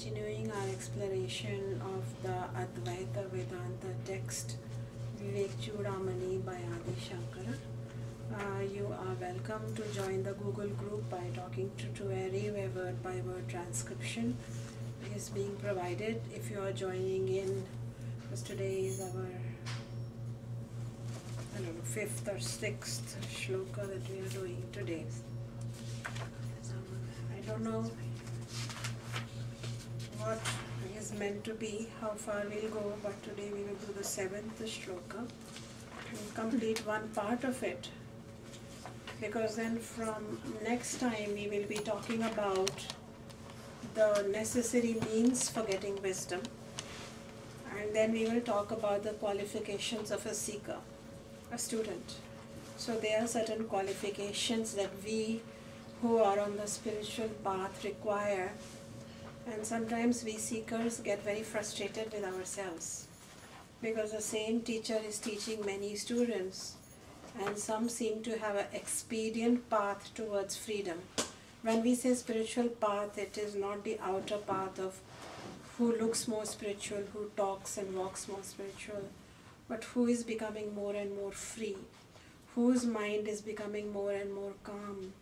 continuing our exploration of the Advaita Vedanta text Vivekachudamani by Adi Shankara. You are welcome to join the Google group by talking to Tueri, where word by word transcription is being provided. If you are joining in, because today is our fifth or sixth shloka that we are doing today. I don't know what is meant to be, how far we'll go, but today we will do the seventh shloka and complete one part of it, because then from next time we will be talking about the necessary means for getting wisdom, and then we will talk about the qualifications of a seeker, a student. So there are certain qualifications that we who are on the spiritual path require, and sometimes we seekers get very frustrated with ourselves because the same teacher is teaching many students and some seem to have an expedient path towards freedom. When we say spiritual path, it is not the outer path of who looks more spiritual, who talks and walks more spiritual, but who is becoming more and more free, whose mind is becoming more and more calm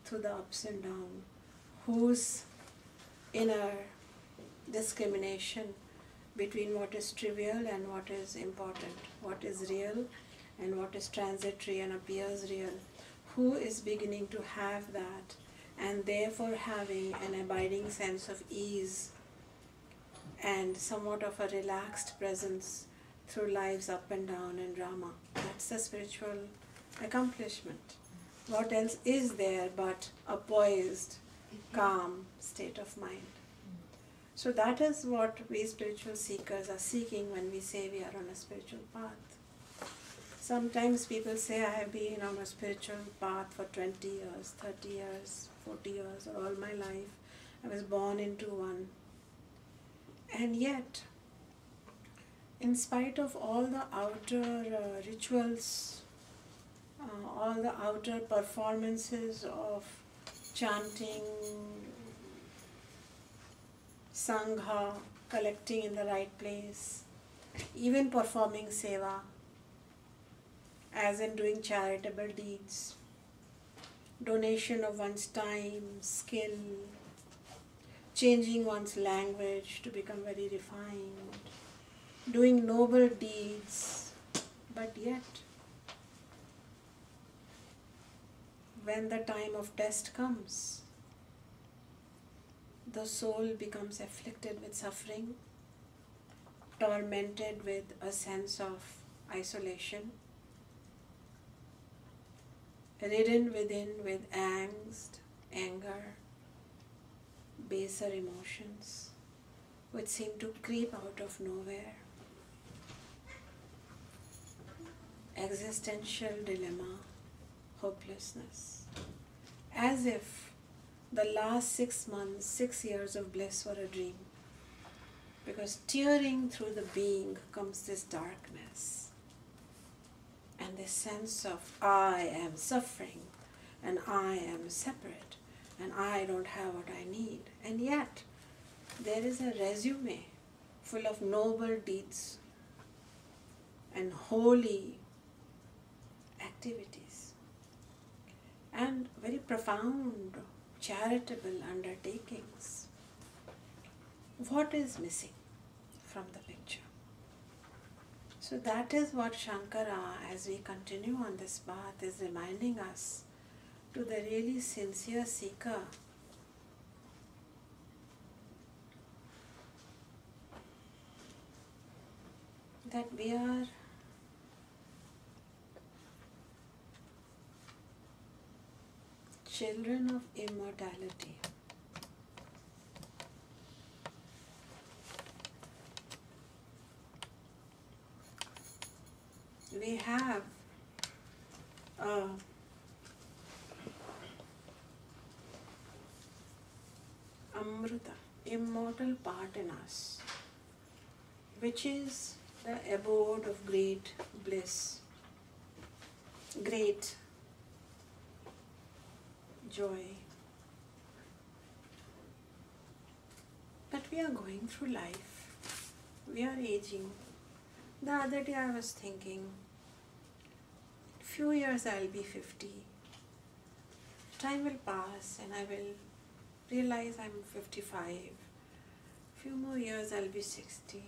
through the ups and downs, whose inner discrimination between what is trivial and what is important, what is real and what is transitory and appears real, who is beginning to have that and therefore having an abiding sense of ease and somewhat of a relaxed presence through life's up and down and drama. That's the spiritual accomplishment. What else is there but a poised, calm state of mind? So that is what we spiritual seekers are seeking when we say we are on a spiritual path. Sometimes people say, I have been on a spiritual path for 20 years, 30 years, 40 years, or all my life. I was born into one. And yet, in spite of all the outer rituals, all the outer performances of chanting, sangha, collecting in the right place, even performing seva, as in doing charitable deeds, donation of one's time, skill, changing one's language to become very refined, doing noble deeds, but yet, when the time of test comes, the soul becomes afflicted with suffering, tormented with a sense of isolation, ridden within with angst, anger, baser emotions, which seem to creep out of nowhere, existential dilemma, hopelessness, as if the last 6 months, 6 years of bliss were a dream, because tearing through the being comes this darkness and this sense of I am suffering and I am separate and I don't have what I need. And yet there is a resume full of noble deeds and holy activities and very profound charitable undertakings. What is missing from the picture? So that is what Shankara, as we continue on this path, is reminding us to the really sincere seeker that we are children of immortality. We have a amrita, immortal part in us, which is the abode of great bliss, great joy, But we are going through life. We are aging. The other day I was thinking, few years I'll be 50. Time will pass and I will realize I'm 55. Few more years I'll be 60.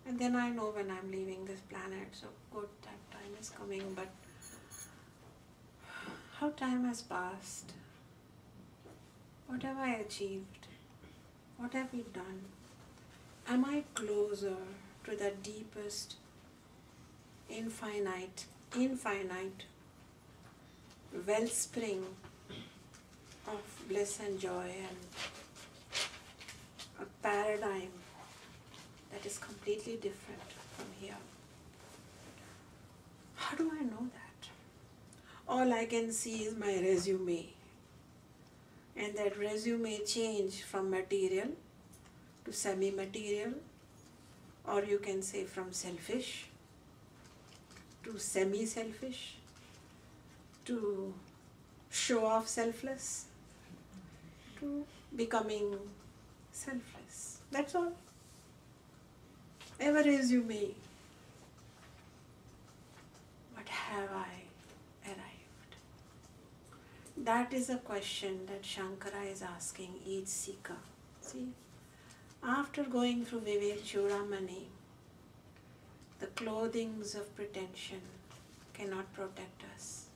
And then I know when I'm leaving this planet, so good, that time is coming, but how time has passed? What have I achieved? What have we done? Am I closer to the deepest, infinite wellspring of bliss and joy and a paradigm that is completely different from here? How do I know that? All I can see is my resume. And that resume change from material to semi-material, or you can say from selfish to semi-selfish, to show off selfless, to becoming selfless. That's all. Ever resume. But have I arrived? That is a question that Shankara is asking each seeker. See, after going through Vivekachudamani, the clothings of pretension cannot protect us.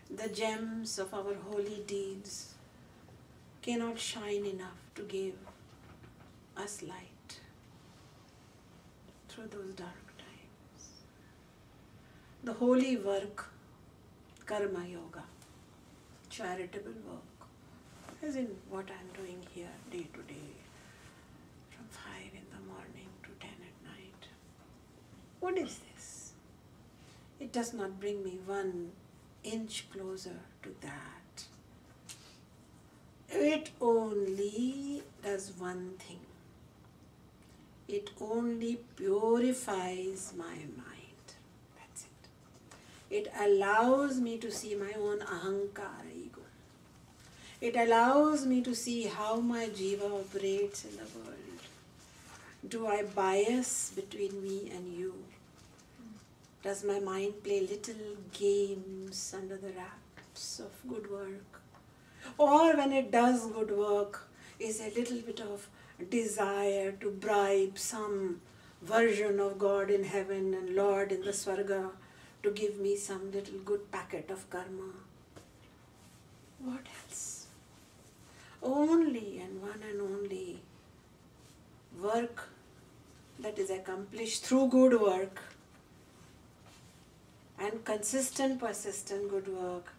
The gems of our holy deeds cannot shine enough to give us light through those dark times. The holy work, karma yoga, charitable work, as in what I am doing here day to day, from 5 in the morning to 10 at night. What is this? It does not bring me 1 inch closer to that. It only does one thing. It only purifies my mind. That's it. It allows me to see my own ahankara, ego. It allows me to see how my jiva operates in the world. Do I bias between me and you? Does my mind play little games under the wraps of good work? Or when it does good work, is a little bit of desire to bribe some version of God in heaven and Lord in the Swarga to give me some little good packet of karma? What else? Only and one and only work that is accomplished through good work and consistent, persistent good work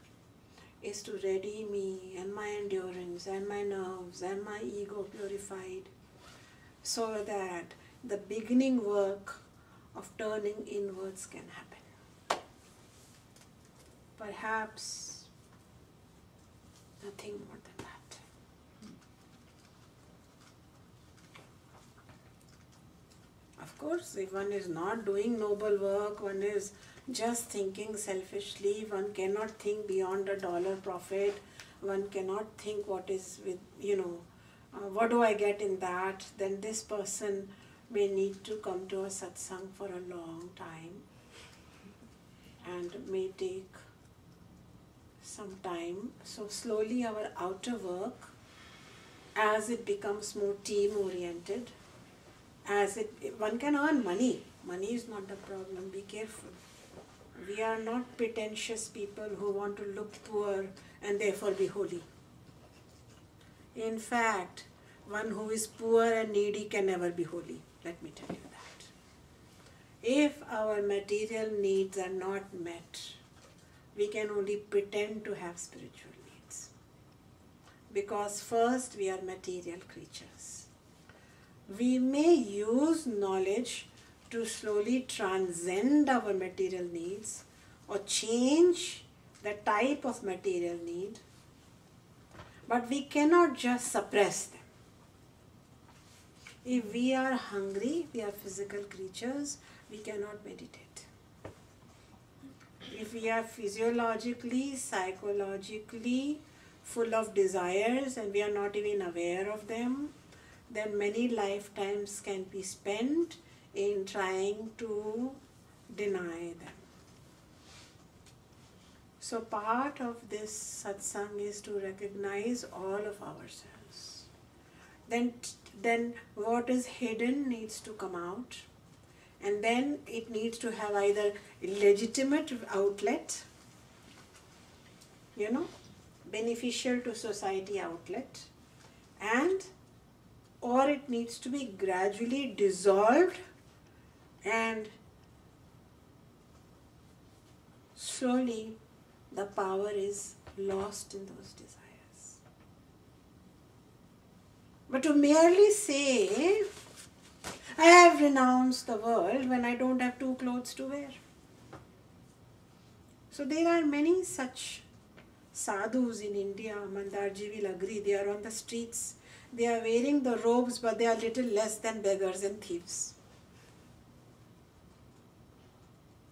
is to ready me and my endurance and my nerves and my ego purified, so that the beginning work of turning inwards can happen. Perhaps nothing more than that. Of course, if one is not doing noble work, one is just thinking selfishly, one cannot think beyond a dollar profit, one cannot think what is with, what do I get in that, then this person may need to come to a satsang for a long time and may take some time. So slowly our outer work, as it becomes more team oriented, one can earn money. Money is not the problem, be careful. We are not pretentious people who want to look poor and therefore be holy. In fact, one who is poor and needy can never be holy. Let me tell you that. If our material needs are not met, we can only pretend to have spiritual needs. Because first, we are material creatures. We may use knowledge to slowly transcend our material needs or change the type of material need, but we cannot just suppress them. If we are hungry, we are physical creatures, we cannot meditate. If we are physiologically, psychologically, full of desires and we are not even aware of them, then many lifetimes can be spent in trying to deny them. So part of this satsang is to recognize all of ourselves. Then what is hidden needs to come out, and then it needs to have either legitimate outlet, beneficial to society outlet, and or it needs to be gradually dissolved and slowly the power is lost in those desires. But to merely say, I have renounced the world when I don't have two clothes to wear. So there are many such sadhus in India, Mandarji will agree, they are on the streets. They are wearing the robes, but they are little less than beggars and thieves.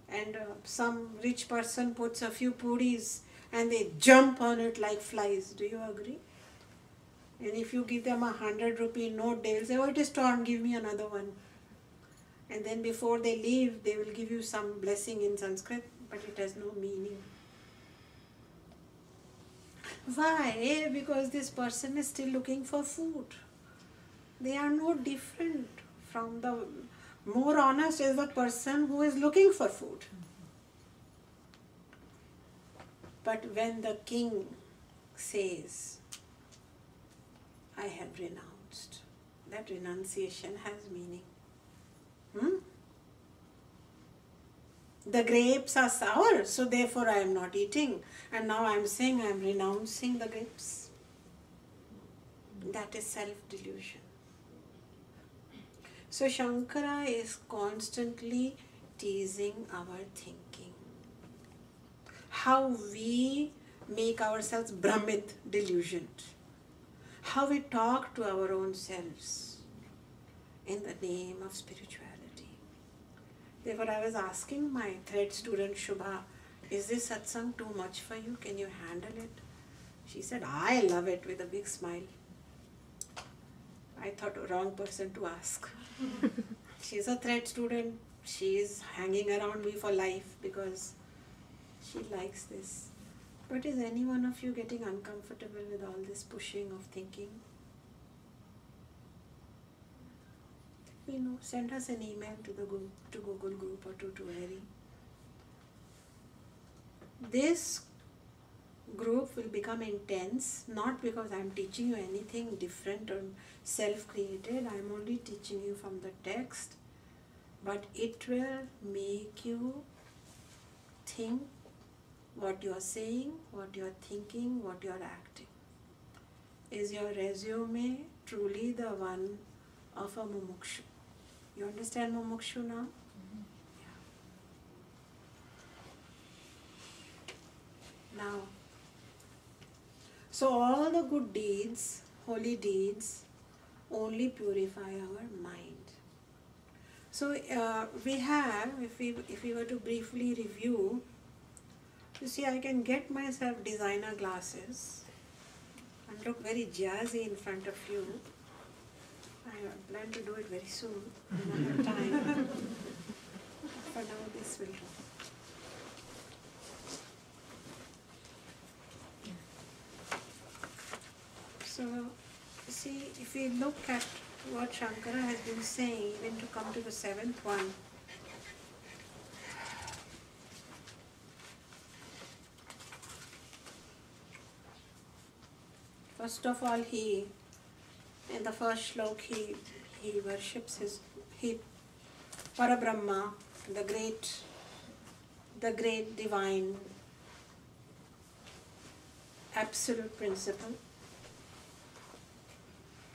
And some rich person puts a few puris and they jump on it like flies. Do you agree? And if you give them 100 rupee note, they will say, oh, it is torn, give me another one. And then before they leave, they will give you some blessing in Sanskrit, but it has no meaning. Why? Because this person is still looking for food. They are no different from the more honest is the person who is looking for food. But when the king says, I have renounced, that renunciation has meaning. The grapes are sour, so therefore I am not eating. And now I am saying I am renouncing the grapes. That is self-delusion. So Shankara is constantly teasing our thinking. How we make ourselves Brahmit delusioned. How we talk to our own selves in the name of spirituality. Therefore I was asking my third student Shubha, is this satsang too much for you? Can you handle it? She said, I love it, with a big smile. I thought, wrong person to ask. She's a thread student. She is hanging around me for life because she likes this. But is any one of you getting uncomfortable with all this pushing of thinking? Send us an email to the group, to Google group or to Harry. This group will become intense, not because I am teaching you anything different or self-created. I am only teaching you from the text, but it will make you think what you are saying, what you are thinking, what you are acting. Is your resume truly the one of a mumukshu? You understand mumukshu now? Yeah. Now, so all the good deeds, holy deeds, only purify our mind. So we have, if we were to briefly review, you see, I can get myself designer glasses and look very jazzy in front of you. I plan to do it very soon, another time. For now, this will do. So, see, if we look at what Shankara has been saying, even to come to the seventh one, first of all, in the first shlok, he worships Parabrahma, the great divine absolute principle.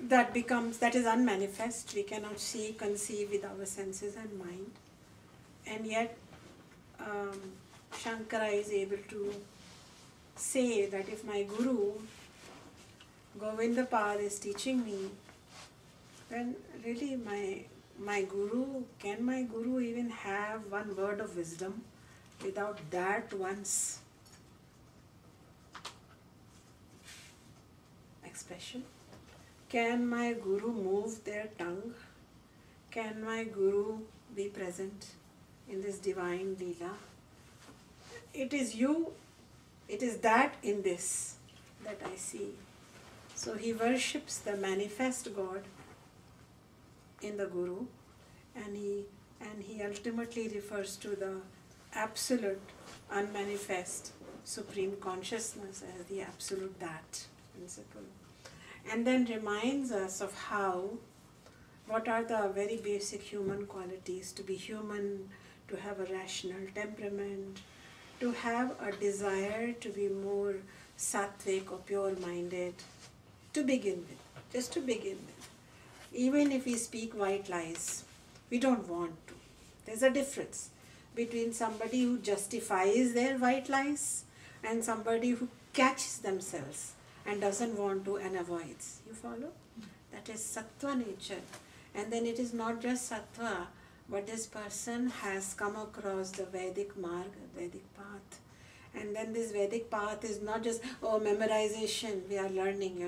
That is unmanifest. We cannot see, conceive with our senses and mind. And yet, Shankara is able to say that if my Guru, Govindapad, is teaching me, then really can my Guru even have one word of wisdom without that once expression? Can my guru move their tongue? Can my guru be present in this divine Leela? It is you, it is that in this that I see. So he worships the manifest God in the Guru, and he ultimately refers to the absolute, unmanifest, supreme consciousness as the absolute that principle. And then reminds us of what are the very basic human qualities: to be human, to have a rational temperament, to have a desire to be more sattvic or pure-minded, to begin with, just to begin with. Even if we speak white lies, we don't want to. There's a difference between somebody who justifies their white lies and somebody who catches themselves and doesn't want to and avoids. You follow? That is sattva nature. And then it is not just sattva, but this person has come across the Vedic marg, Vedic path. And then this Vedic path is not just, memorization, we are learning,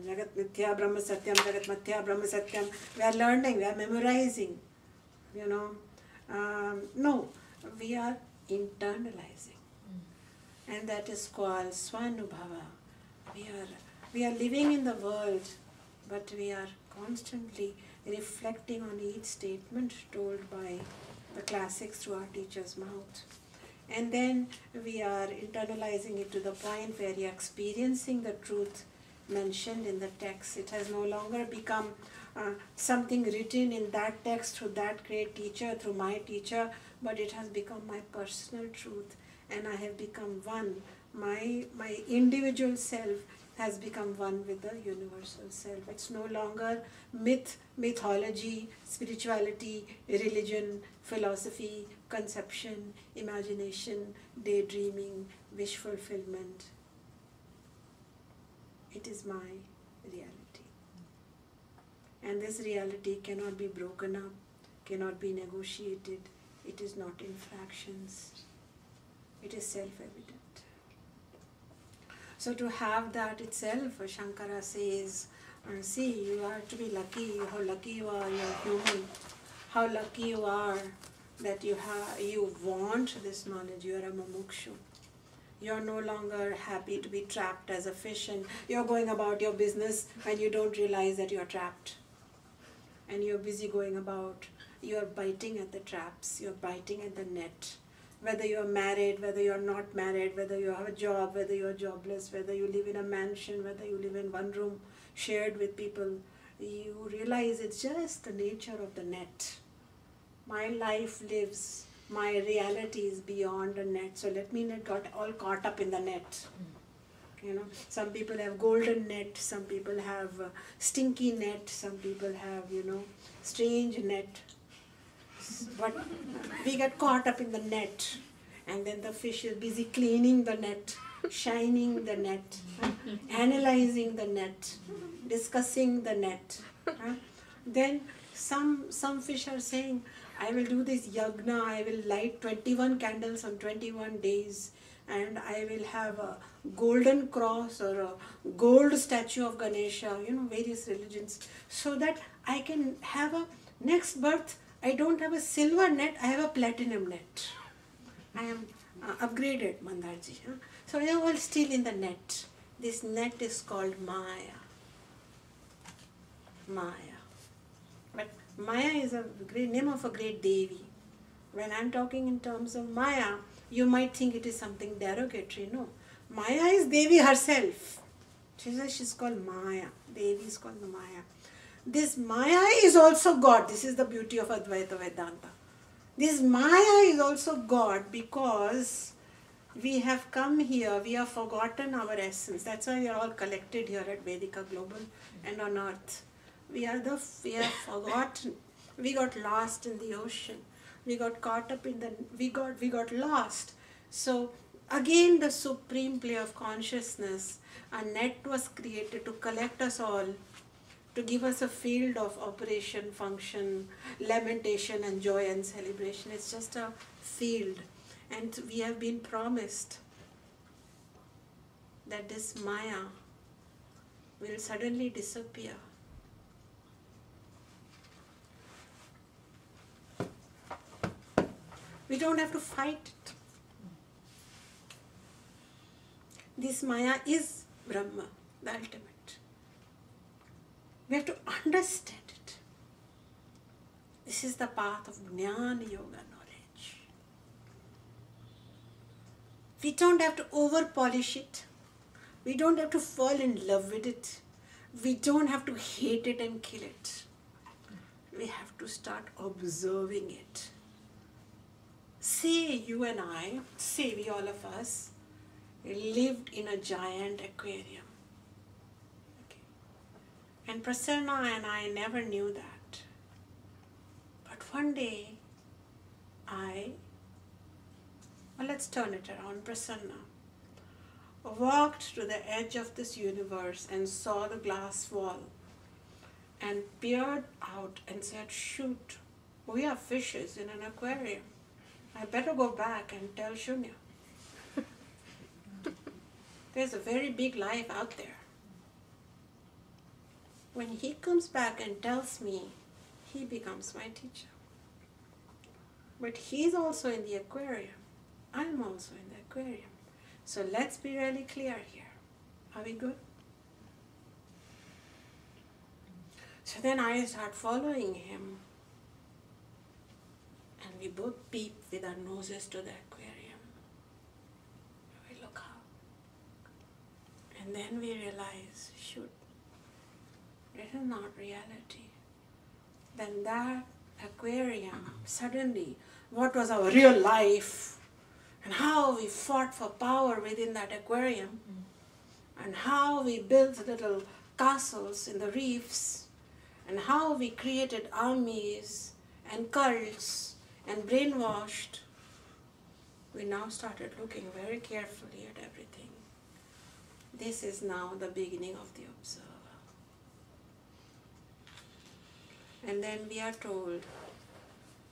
Jagat Mithya Brahma Satyam, Jagat Mithya Brahma Satyam. We are learning, we are memorizing, no, we are internalizing. And that is called Swanubhava. We are living in the world, but we are constantly reflecting on each statement told by the classics through our teacher's mouth. And then we are internalizing it to the point where we are experiencing the truth mentioned in the text. It has no longer become something written in that text through that great teacher, through my teacher, but it has become my personal truth, and I have become one. My individual self has become one with the universal self. It's no longer myth, mythology, spirituality, religion, philosophy, conception, imagination, daydreaming, wish fulfillment. It is my reality. And this reality cannot be broken up, cannot be negotiated. It is not in fractions. It is self-evident. So to have that itself, Shankara says, see, you are to be lucky, how lucky you are, you are human. How lucky you are that you want this knowledge, you are a mumukshu. You are no longer happy to be trapped as a fish, and you are going about your business and you don't realize that you are trapped. And you are busy going about, you are biting at the traps, you are biting at the net. Whether you are married, whether you are not married, whether you have a job, whether you are jobless, whether you live in a mansion, whether you live in one room shared with people, you realize it's just the nature of the net. My life lives, my reality is beyond the net, so let me not get all caught up in the net. Some people have golden net, some people have stinky net, some people have, strange net. But we get caught up in the net, and then the fish is busy cleaning the net, shining the net, analyzing the net, discussing the net. Then some fish are saying, I will do this yagna, I will light 21 candles on 21 days, and I will have a golden cross or a gold statue of Ganesha, various religions, so that I can have a next birth. I don't have a silver net, I have a platinum net. I am upgraded, Mandarji. So we are all still in the net. This net is called Maya. Maya. But Maya is a great name of a great Devi. When I am talking in terms of Maya, you might think it is something derogatory. No. Maya is Devi herself. She's called Maya. Devi is called the Maya. This Maya is also God. This is the beauty of Advaita Vedanta. This Maya is also God because we have come here, we have forgotten our essence. That's why we are all collected here at Vedika Global and on earth. We have forgotten. We got lost in the ocean. We got caught up in we got lost. So again, the supreme play of consciousness, a net was created to collect us all, to give us a field of operation, function, lamentation and joy and celebration. It's just a field. And we have been promised that this Maya will suddenly disappear. We don't have to fight it. This Maya is Brahma, the ultimate. We have to understand it. This is the path of Jnana Yoga knowledge. We don't have to over-polish it. We don't have to fall in love with it. We don't have to hate it and kill it. We have to start observing it. Say you and I, say we all of us, lived in a giant aquarium. Okay. And Prasanna and I never knew that. But one day, let's turn it around, Prasanna walked to the edge of this universe and saw the glass wall and peered out and said, shoot, we are fishes in an aquarium. I better go back and tell Shunya. There's a very big life out there. When he comes back and tells me, he becomes my teacher. But he's also in the aquarium. I'm also in the aquarium. So let's be really clear here. Are we good? So then I start following him. And we both peep with our noses to the aquarium. We look out. And then we realize, shoot, this is not reality. Then that aquarium, suddenly, what was our real life, and how we fought for power within that aquarium, and how we built little castles in the reefs, and how we created armies and cults and brainwashed. We now started looking very carefully at everything. This is now the beginning of the observer. And then we are told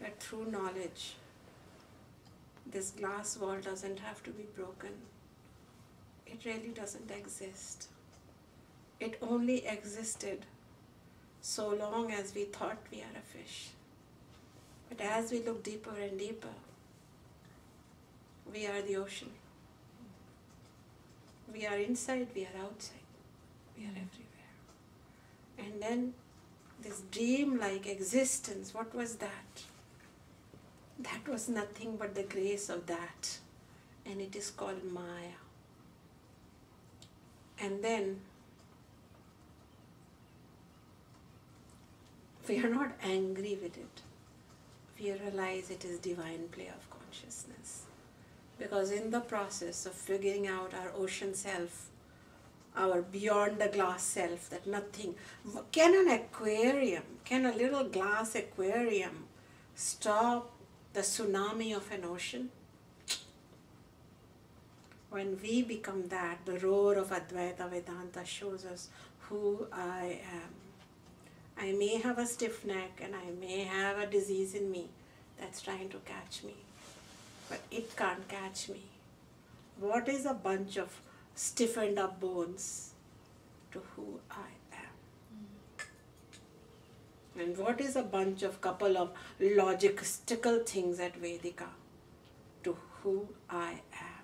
that through knowledge, this glass wall doesn't have to be broken. It really doesn't exist. It only existed so long as we thought we are a fish. But as we look deeper and deeper, we are the ocean. We are inside, we are outside. We are everywhere. And then this dream-like existence, what was that? That was nothing but the grace of that. And it is called Maya. And then we are not angry with it. We realize it is divine play of consciousness. Because in the process of figuring out our ocean self, our beyond the glass self, that nothing, can a little glass aquarium stop the tsunami of an ocean? When we become that, the roar of Advaita Vedanta shows us who I am. I may have a stiff neck and I may have a disease in me that's trying to catch me, but it can't catch me. What is a bunch of stiffened up bones to who I am? And what is a bunch of couple of logistical things at Vedika to who I am?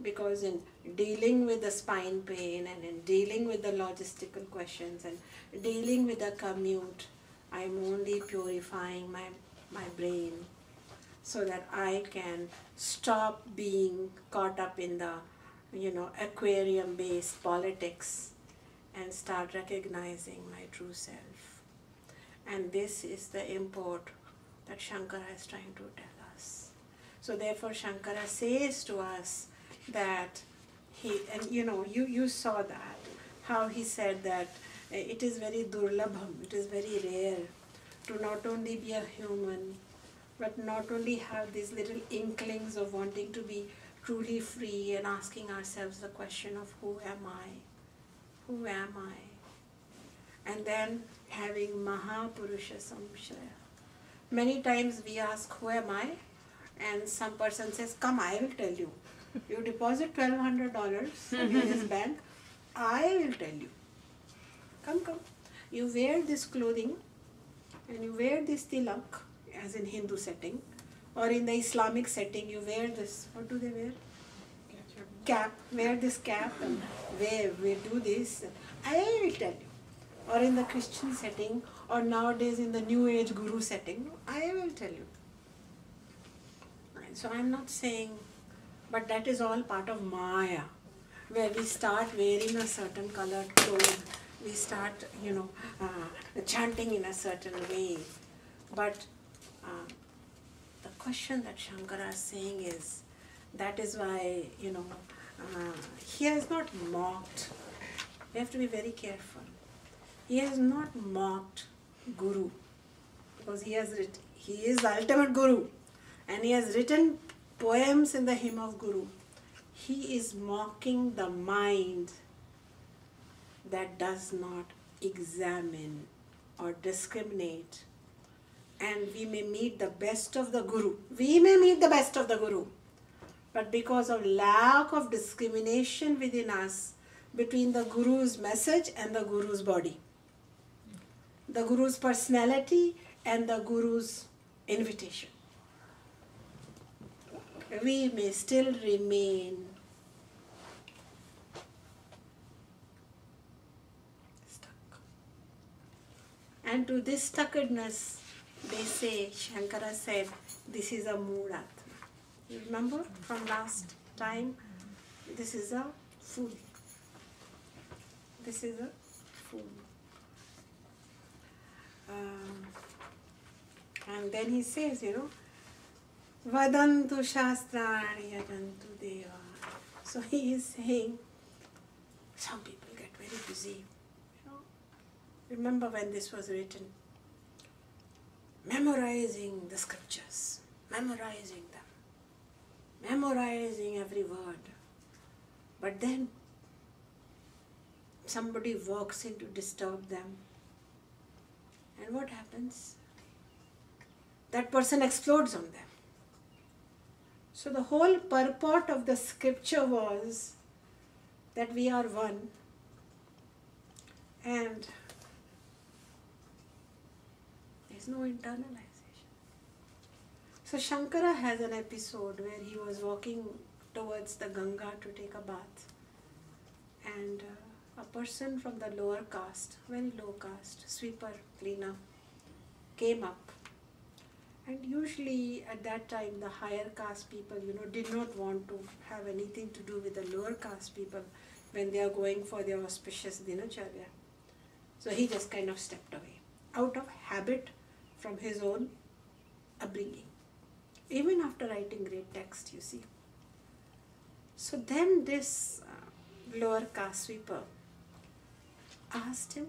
Because in dealing with the spine pain and in dealing with the logistical questions and dealing with the commute, I'm only purifying my brain so that I can stop being caught up in the aquarium-based politics and start recognizing my true self. And this is the import that Shankara is trying to tell us. So therefore Shankara says to us that you saw that, how he said that it is very durlabham, it is very rare to not only be a human, but not only have these little inklings of wanting to be truly free and asking ourselves the question of who am I? Who am I? And then having Mahapurusha Samshaya. Many times we ask, who am I? And some person says, come, I will tell you. You deposit $1,200 in his bank, I will tell you. Come. You wear this clothing and you wear this tilak, as in Hindu setting, or in the Islamic setting, you wear this, what do they wear? Cap. Wear this cap and we do this. I will tell you. Or in the Christian setting, or nowadays in the New Age Guru setting, I will tell you. So I'm not saying, but that is all part of Maya, where we start wearing a certain colored clothes, we start, chanting in a certain way. But the question that Shankara is saying is, that is why, he has not mocked. We have to be very careful. He has not mocked Guru, because he is the ultimate Guru, and he has written poems in the hymn of Guru. He is mocking the mind that does not examine or discriminate. And we may meet the best of the Guru. But because of lack of discrimination within us between the Guru's message and the Guru's body, the Guru's personality and the Guru's invitation, we may still remain stuck. And to this stuckedness, they say, Shankara said, this is a mood atma. You remember from last time? This is a fool. This is a fool. And then he says, Vadantu shastrani yajantu deva. So he is saying, some people get very busy. Remember when this was written? Memorizing the scriptures, memorizing them, memorizing every word. But then somebody walks in to disturb them. And what happens? That person explodes on them. So the whole purport of the scripture was that we are one, and there is no internalization. So Shankara has an episode where he was walking towards the Ganga to take a bath, and a person from the lower caste, very low caste, sweeper, cleaner, came up. And usually at that time the higher caste people, did not want to have anything to do with the lower caste people when they are going for their auspicious dinacharya. So he just kind of stepped away, out of habit from his own upbringing. Even after writing great text, you see. So then this lower caste sweeper asked him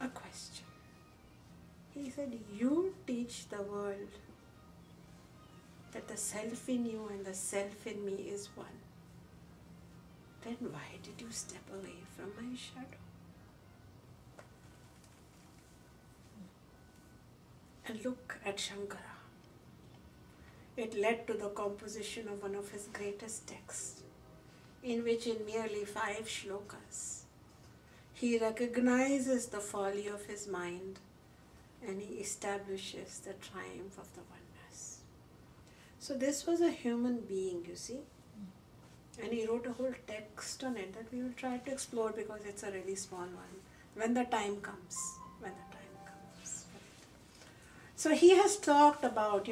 a question. He said, you teach the world that the self in you and the self in me is one. Then why did you step away from my shadow? And look at Shankara. It led to the composition of one of his greatest texts, in which in merely 5 shlokas, he recognizes the folly of his mind and he establishes the triumph of the oneness. So this was a human being, you see. And he wrote a whole text on it that we will try to explore because it's a really small one. When the time comes. So he has talked about,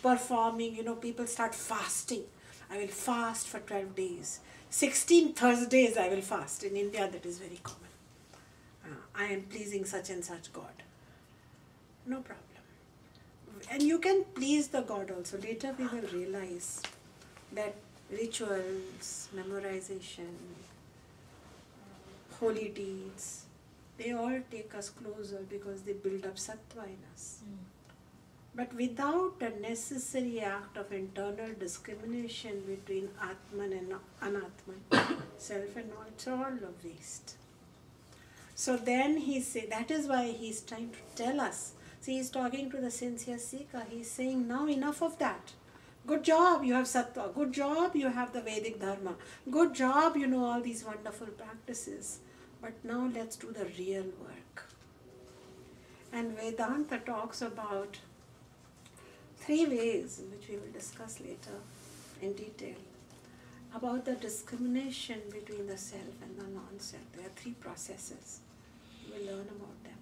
performing, people start fasting. I will fast for 12 days. 16 Thursdays I will fast. In India that is very common. I am pleasing such and such God. No problem. And you can please the God also. Later we will realize that rituals, memorization, holy deeds, they all take us closer because they build up sattva in us. But without a necessary act of internal discrimination between Atman and Anatman, self and all, it's all a waste. So then he says, that is why he's trying to tell us. See, he's talking to the sincere seeker. He's saying, now enough of that. Good job, you have sattva. Good job, you have the Vedic dharma. Good job, you know all these wonderful practices. But now let's do the real work. And Vedanta talks about 3 ways, which we will discuss later in detail, about the discrimination between the self and the non-self. There are 3 processes. We will learn about them.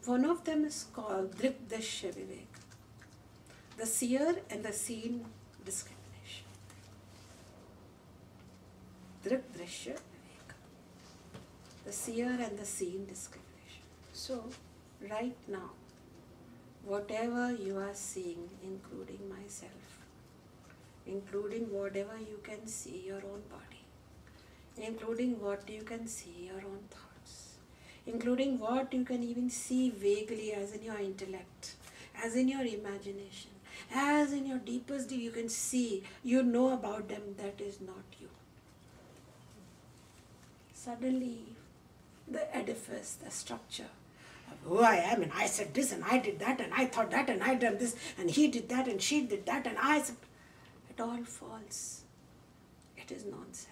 One of them is called Drikdashya Vivek, the seer and the seen discrimination. Drikdashya Vivek, the seer and the seen discrimination. So, right now, whatever you are seeing, including myself, including whatever you can see, your own body, including what you can see, your own thoughts, including what you can even see vaguely as in your intellect, as in your imagination, as in your deepest deep you can see, you know about them, that is not you. Suddenly, the edifice, the structure of who I am, and I said this, and I did that, and I thought that, and I done this, and he did that, and she did that, and I said, it all falls. It is non-self.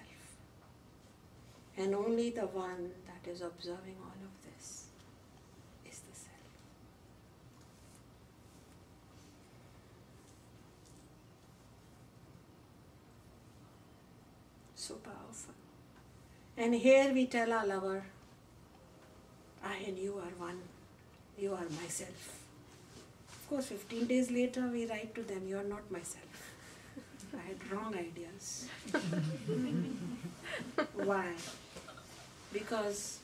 And only the one that is observing all of this is the self. So powerful. And here we tell our lover, I and you are one. You are myself. Of course, 15 days later we write to them, you are not myself. I had wrong ideas. Why? Because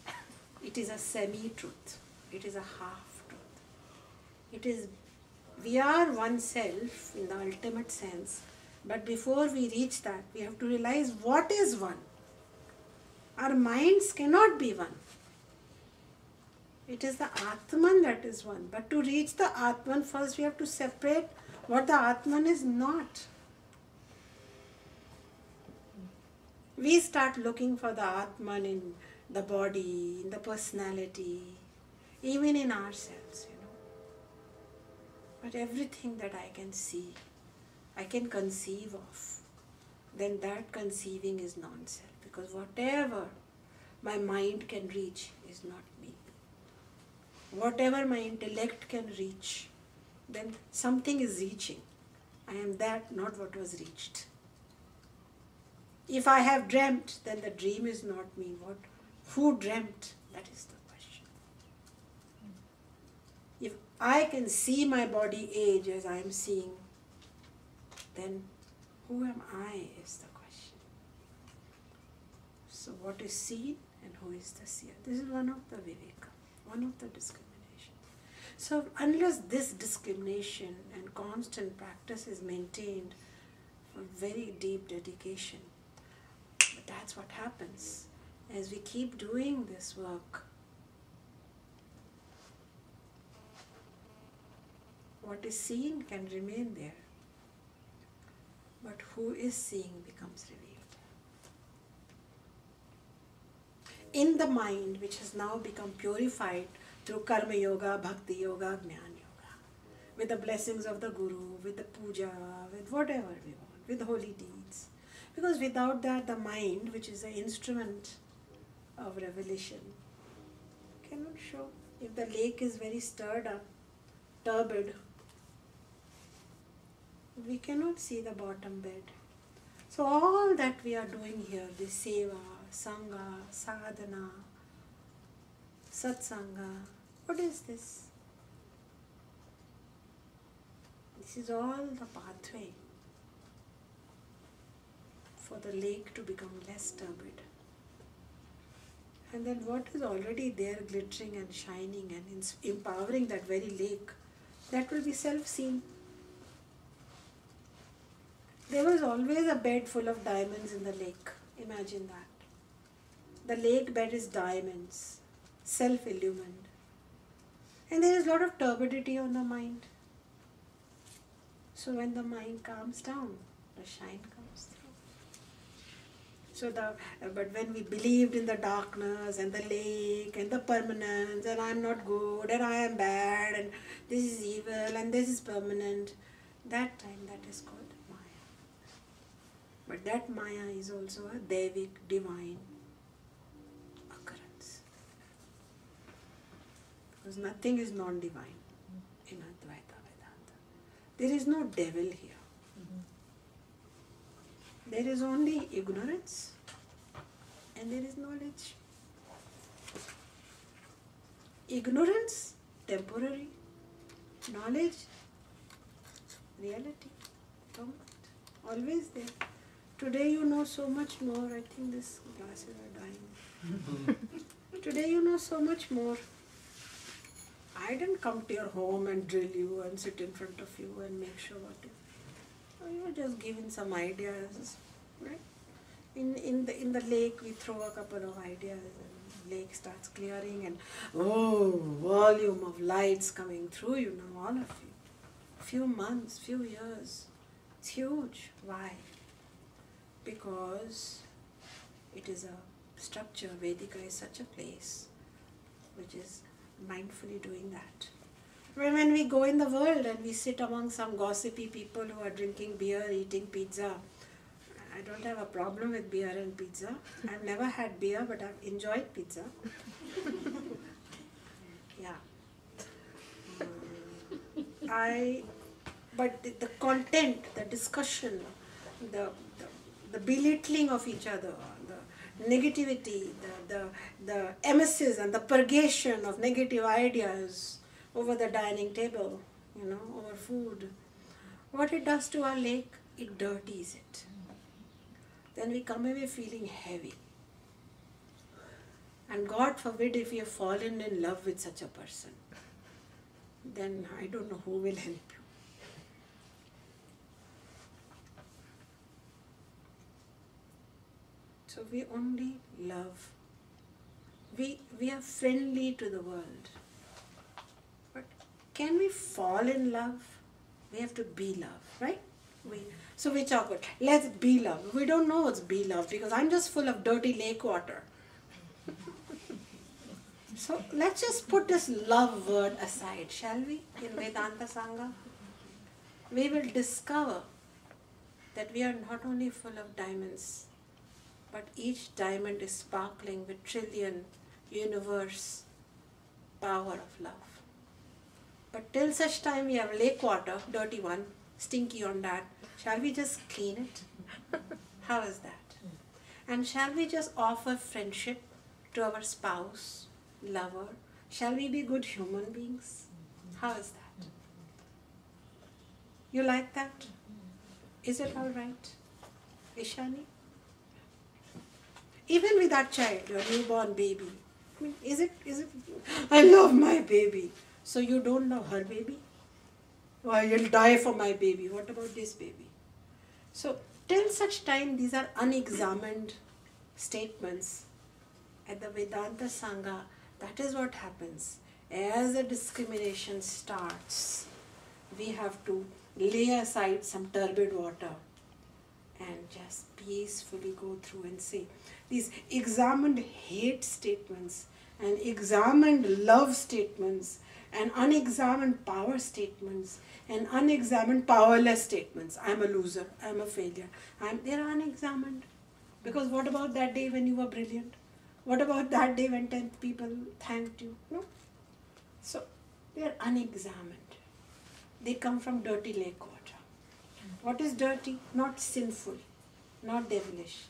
it is a semi-truth. It is a half-truth. It is, we are oneself in the ultimate sense, but before we reach that, we have to realize what is one. Our minds cannot be one. It is the Atman that is one. But to reach the Atman, first we have to separate what the Atman is not. We start looking for the Atman in the body, in the personality, even in ourselves, you know. But everything that I can see, I can conceive of, then that conceiving is non-self. Because whatever my mind can reach is not me. Whatever my intellect can reach, then something is reaching. I am that, not what was reached. If I have dreamt, then the dream is not me. Who dreamt? That is the question. If I can see my body age as I am seeing, then who am I is the question. So what is seen and who is the seer? This is one of the Viveka, one of the discriminations. So unless this discrimination and constant practice is maintained for very deep dedication, but that's what happens as we keep doing this work. What is seen can remain there, but who is seeing becomes revealed. In the mind, which has now become purified through karma yoga, bhakti yoga, jnana yoga, with the blessings of the guru, with the puja, with whatever we want, with holy deeds. Because without that, the mind, which is an instrument of revelation, cannot show. If the lake is very stirred up, turbid, we cannot see the bottom bed. So all that we are doing here, the seva, sangha, sadhana, satsanga, what is this? This is all the pathway for the lake to become less turbid. And then what is already there glittering and shining and empowering that very lake, that will be self-seen. There was always a bed full of diamonds in the lake. Imagine that. The lake bed is diamonds, self-illumined. And there is a lot of turbidity on the mind. So when the mind calms down, the shine comes through. But when we believed in the darkness and the lake and the permanence and I am not good and I am bad and this is evil and this is permanent, that time that is called But that Maya is also a Devic, divine occurrence. Because nothing is non-divine in Advaita Vedanta. There is no devil here. There is only ignorance and there is knowledge. Ignorance, temporary. Knowledge, reality, permanent. Always there. Today you know so much more. I think these glasses are dying. Today you know so much more. I didn't come to your home and drill you and sit in front of you and make sure what you were just giving some ideas, right? In the lake we throw a couple of ideas and the lake starts clearing and volume of lights coming through, you know, all of you. Few months, few years. It's huge. Why? Because it is a structure. Vedika is such a place which is mindfully doing that. When we go in the world and we sit among some gossipy people who are drinking beer, eating pizza, I don't have a problem with beer and pizza. I've never had beer, but I've enjoyed pizza. Yeah. But the content, the discussion, the belittling of each other, the negativity, the emesis and the purgation of negative ideas over the dining table, you know, over food. What it does to our lake, it dirties it. Then we come away feeling heavy. And God forbid if you have fallen in love with such a person, then I don't know who will help you. So we only love. We are friendly to the world. But can we fall in love? We have to be love, right? So we talk about, let's be love. We don't know what's be love because I'm just full of dirty lake water. So let's just put this love word aside, shall we, in Vedanta Sangha? We will discover that we are not only full of diamonds, but each diamond is sparkling with trillion universe power of love. But till such time we have lake water, dirty one, stinky on that, shall we just clean it? How is that? And shall we just offer friendship to our spouse, lover? Shall we be good human beings? How is that? You like that? Is it all right? Ishani? Even with that child, your newborn baby, I mean, is it, I love my baby. So you don't love her baby? Well, you'll die for my baby. What about this baby? So till such time these are unexamined statements at the Vedanta Sangha, that is what happens. As the discrimination starts, we have to lay aside some turbid water and just peacefully go through and say these examined hate statements and examined love statements and unexamined power statements and unexamined powerless statements. I'm a loser, I'm a failure. They're unexamined. Because what about that day when you were brilliant? What about that day when 10 people thanked you? No. So they're unexamined. They come from dirty lake water. What is dirty? Not sinful, not devilish,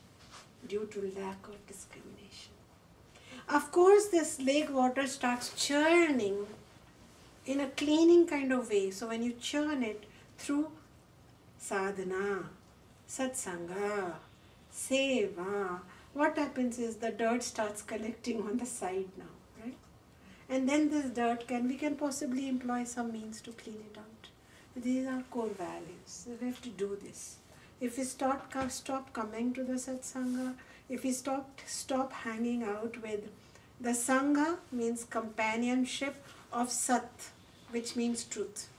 due to lack of discrimination. Of course, this lake water starts churning in a cleaning kind of way. So when you churn it through sadhana, satsanga, seva, what happens is the dirt starts collecting on the side now, right? And then this dirt we can possibly employ some means to clean it out. These are core values. We have to do this. If we stop coming to the satsanga, if we stop hanging out with the sangha, means companionship of sat, which means truth.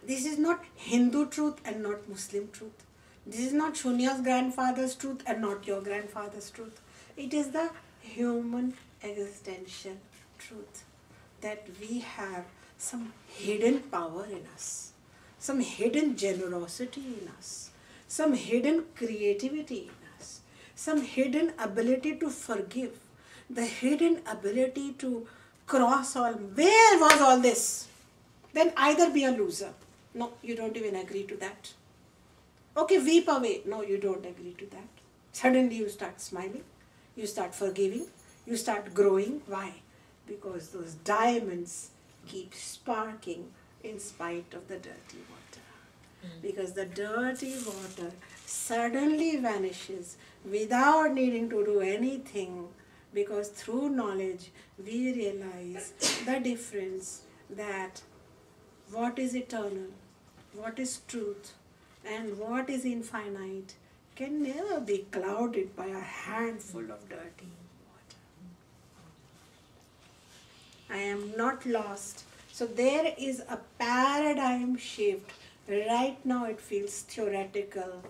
This is not Hindu truth and not Muslim truth. This is not Shunya's grandfather's truth and not your grandfather's truth. It is the human existential truth that we have some hidden power in us, some hidden generosity in us, some hidden creativity in us, some hidden ability to forgive, the hidden ability to cross all. Where was all this? Then either be a loser. No, you don't even agree to that. Okay, weep away. No, you don't agree to that. Suddenly you start smiling, you start forgiving, you start growing. Why? Because those diamonds keep sparking in spite of the dirty water. Because the dirty water suddenly vanishes without needing to do anything, because through knowledge we realize the difference that what is eternal, what is truth, and what is infinite can never be clouded by a handful of dirty water. I am not lost. So there is a paradigm shift. Right now it feels theoretical.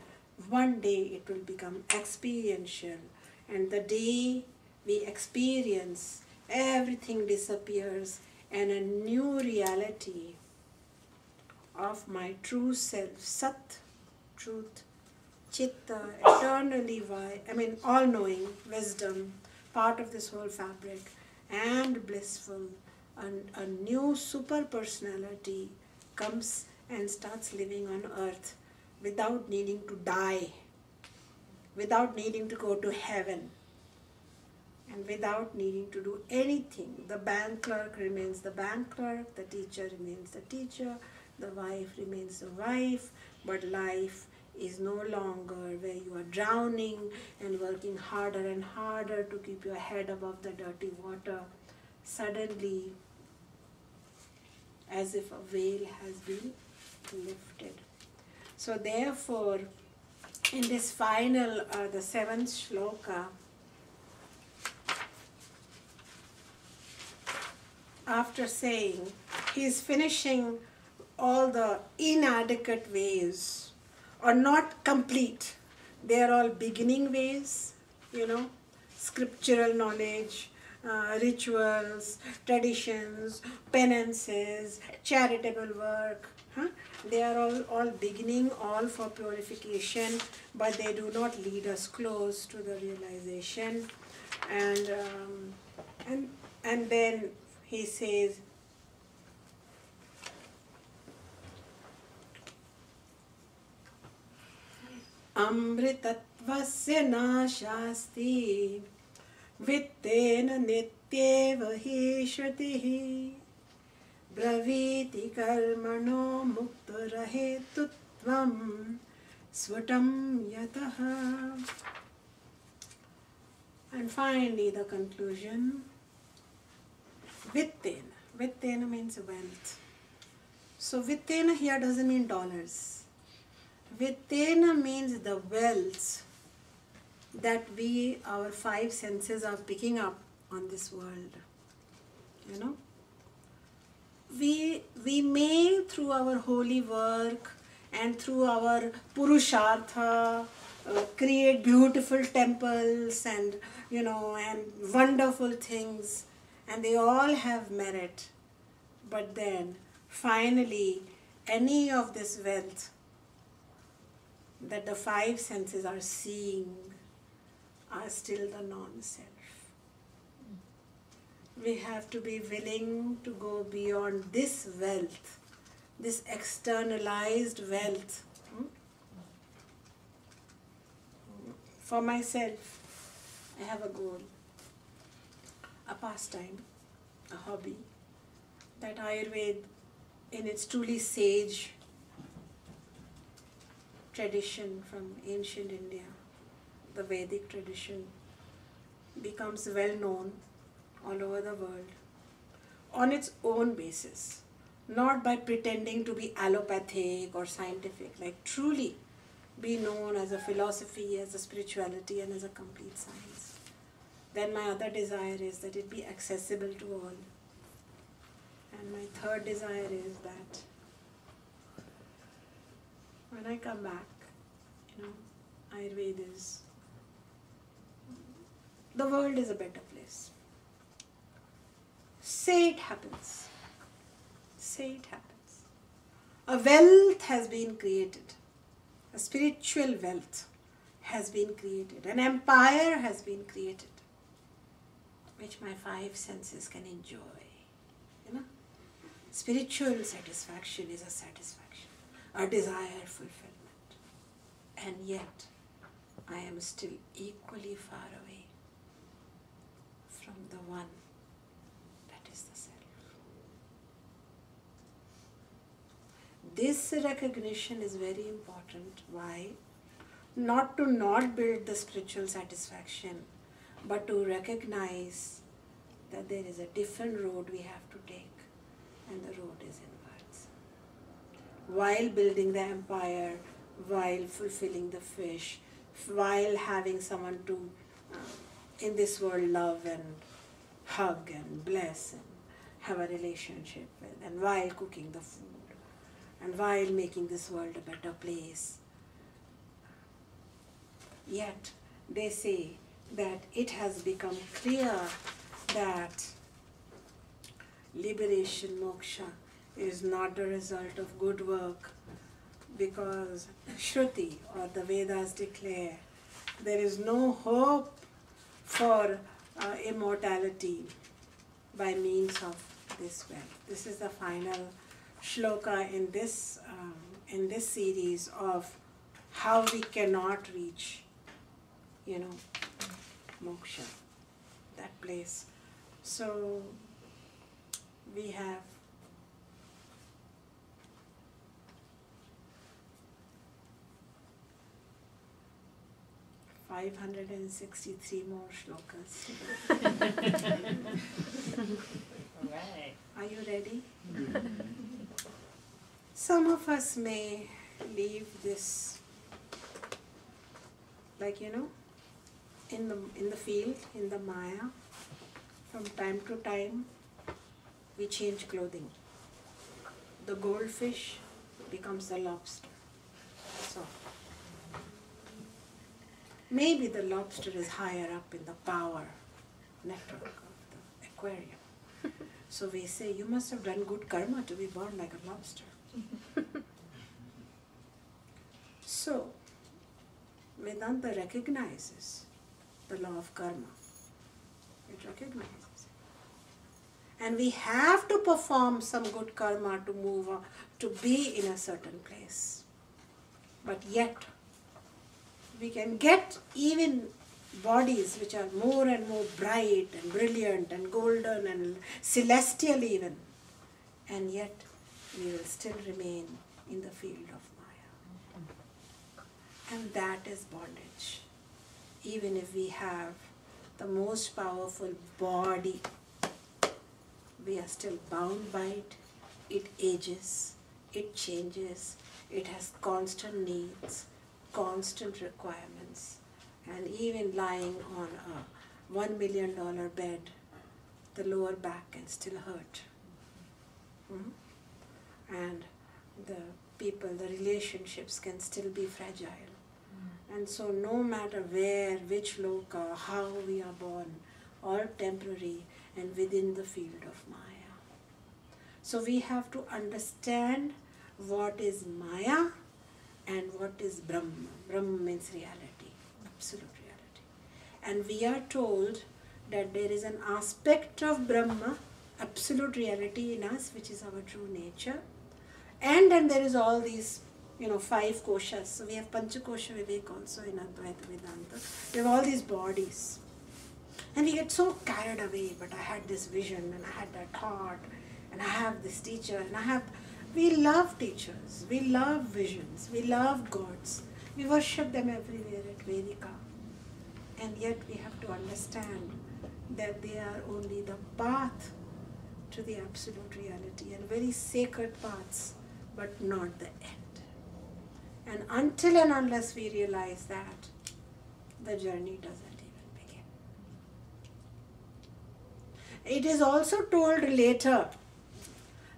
One day it will become experiential. And the day we experience, everything disappears and a new reality of my true self, Sat, truth, Chitta, eternally all-knowing, wisdom, part of this whole fabric, and blissful, a new super personality comes and starts living on earth without needing to die, without needing to go to heaven, and without needing to do anything. The bank clerk remains the bank clerk, the teacher remains the teacher, the wife remains the wife, but life is no longer where you are drowning and working harder and harder to keep your head above the dirty water. Suddenly, as if a veil has been lifted. So therefore, in this final, the seventh shloka, after saying, he is finishing all the inadequate ways, or not complete. They are all beginning ways, scriptural knowledge, rituals, traditions, penances, charitable work. They are all beginning, all for purification, but they do not lead us close to the realization. And then he says, Amritatvasya nashasti vittena nityeva hi shrutihi braviti karmano mukta rahetutvam svatam yataha. And finally the conclusion, vittena. Vittena means wealth. So vittena here doesn't mean dollars. Vittena means the wealth that our five senses are picking up on this world. We may, through our holy work and through our purushartha, create beautiful temples and wonderful things, and they all have merit. But then, finally, any of this wealth that the five senses are seeing are still the non-self. We have to be willing to go beyond this wealth, this externalized wealth. For myself, I have a goal, a pastime, a hobby, that Ayurveda in its truly sage tradition from ancient India, the Vedic tradition, becomes well known all over the world on its own basis, not by pretending to be allopathic or scientific, like truly be known as a philosophy, as a spirituality, and as a complete science. Then my other desire is that it be accessible to all. And my third desire is that when I come back, Ayurveda is, the world is a better place. Say it happens. Say it happens. A wealth has been created. a spiritual wealth has been created, an empire has been created, which my five senses can enjoy. You know, spiritual satisfaction is a satisfaction, a desired fulfillment, and yet I am still equally far away from the one that is the self. This recognition is very important. Why? Not to not build the spiritual satisfaction, but to recognize that there is a different road we have to take, and the road is inwards. While building the empire, while fulfilling the fish, while having someone to, in this world, love and hug and bless and have a relationship with, and while cooking the food, and while making this world a better place. Yet, they say that it has become clear that liberation, moksha, is not the result of good work, because Shruti or the Vedas declare there is no hope for immortality by means of this wealth. This is the final shloka in this series of how we cannot reach, moksha, that place. So we have 563 more shlokas. All right. Are you ready? Some of us may leave this, in the field, in the Maya. From time to time, we change clothing. The goldfish becomes the lobster. So, maybe the lobster is higher up in the power network of the aquarium. So we say, you must have done good karma to be born like a lobster. So, Vedanta recognizes the law of karma. It recognizes it. And we have to perform some good karma to move on, to be in a certain place. But yet, we can get even bodies which are more and more bright and brilliant and golden and celestial even. And yet, we will still remain in the field of Maya. And that is bondage. Even if we have the most powerful body, we are still bound by it. It ages, it changes, it has constant needs, constant requirements. And even lying on a $1 million bed, the lower back can still hurt. And the people, the relationships can still be fragile. And so no matter where, which loka, how we are born, all temporary and within the field of Maya. So we have to understand what is Maya and what is Brahma. Brahma means reality, absolute reality. And we are told that there is an aspect of Brahma, absolute reality in us, which is our true nature. And then there is all these, 5 koshas. So we have Panchakosha Vivek also in Advaita Vedanta. We have all these bodies. And we get so carried away, but I had this vision and I had that thought and I have this teacher and we love teachers, we love visions, we love gods. We worship them everywhere at Vedika. And yet we have to understand that they are only the path to the absolute reality and very sacred paths, but not the end. And until and unless we realize that, the journey doesn't even begin. It is also told later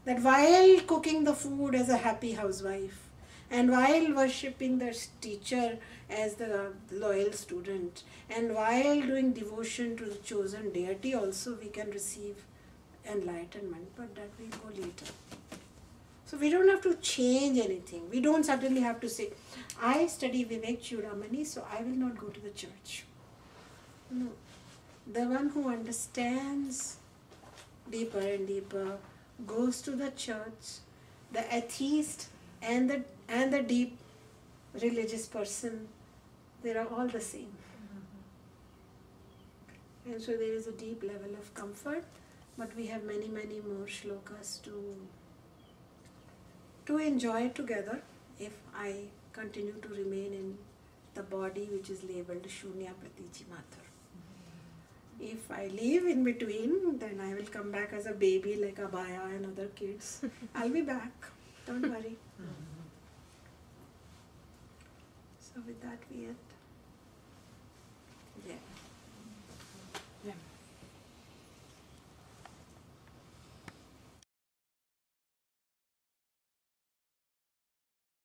that while cooking the food as a happy housewife and while worshipping the teacher as the loyal student and while doing devotion to the chosen deity also we can receive enlightenment, but that will go later. So So we don't have to change anything. We don't suddenly have to say, I study Vivekachudamani, so I will not go to the church. No. The one who understands deeper and deeper goes to the church. The atheist and the deep religious person, they are all the same. And so there is a deep level of comfort, but we have many, many more shlokas to enjoy together if I continue to remain in the body which is labeled Shunya Pratiji Mathur. If I leave in between, then I will come back as a baby like Abhaya and other kids. I'll be back. Don't worry. So with that we end.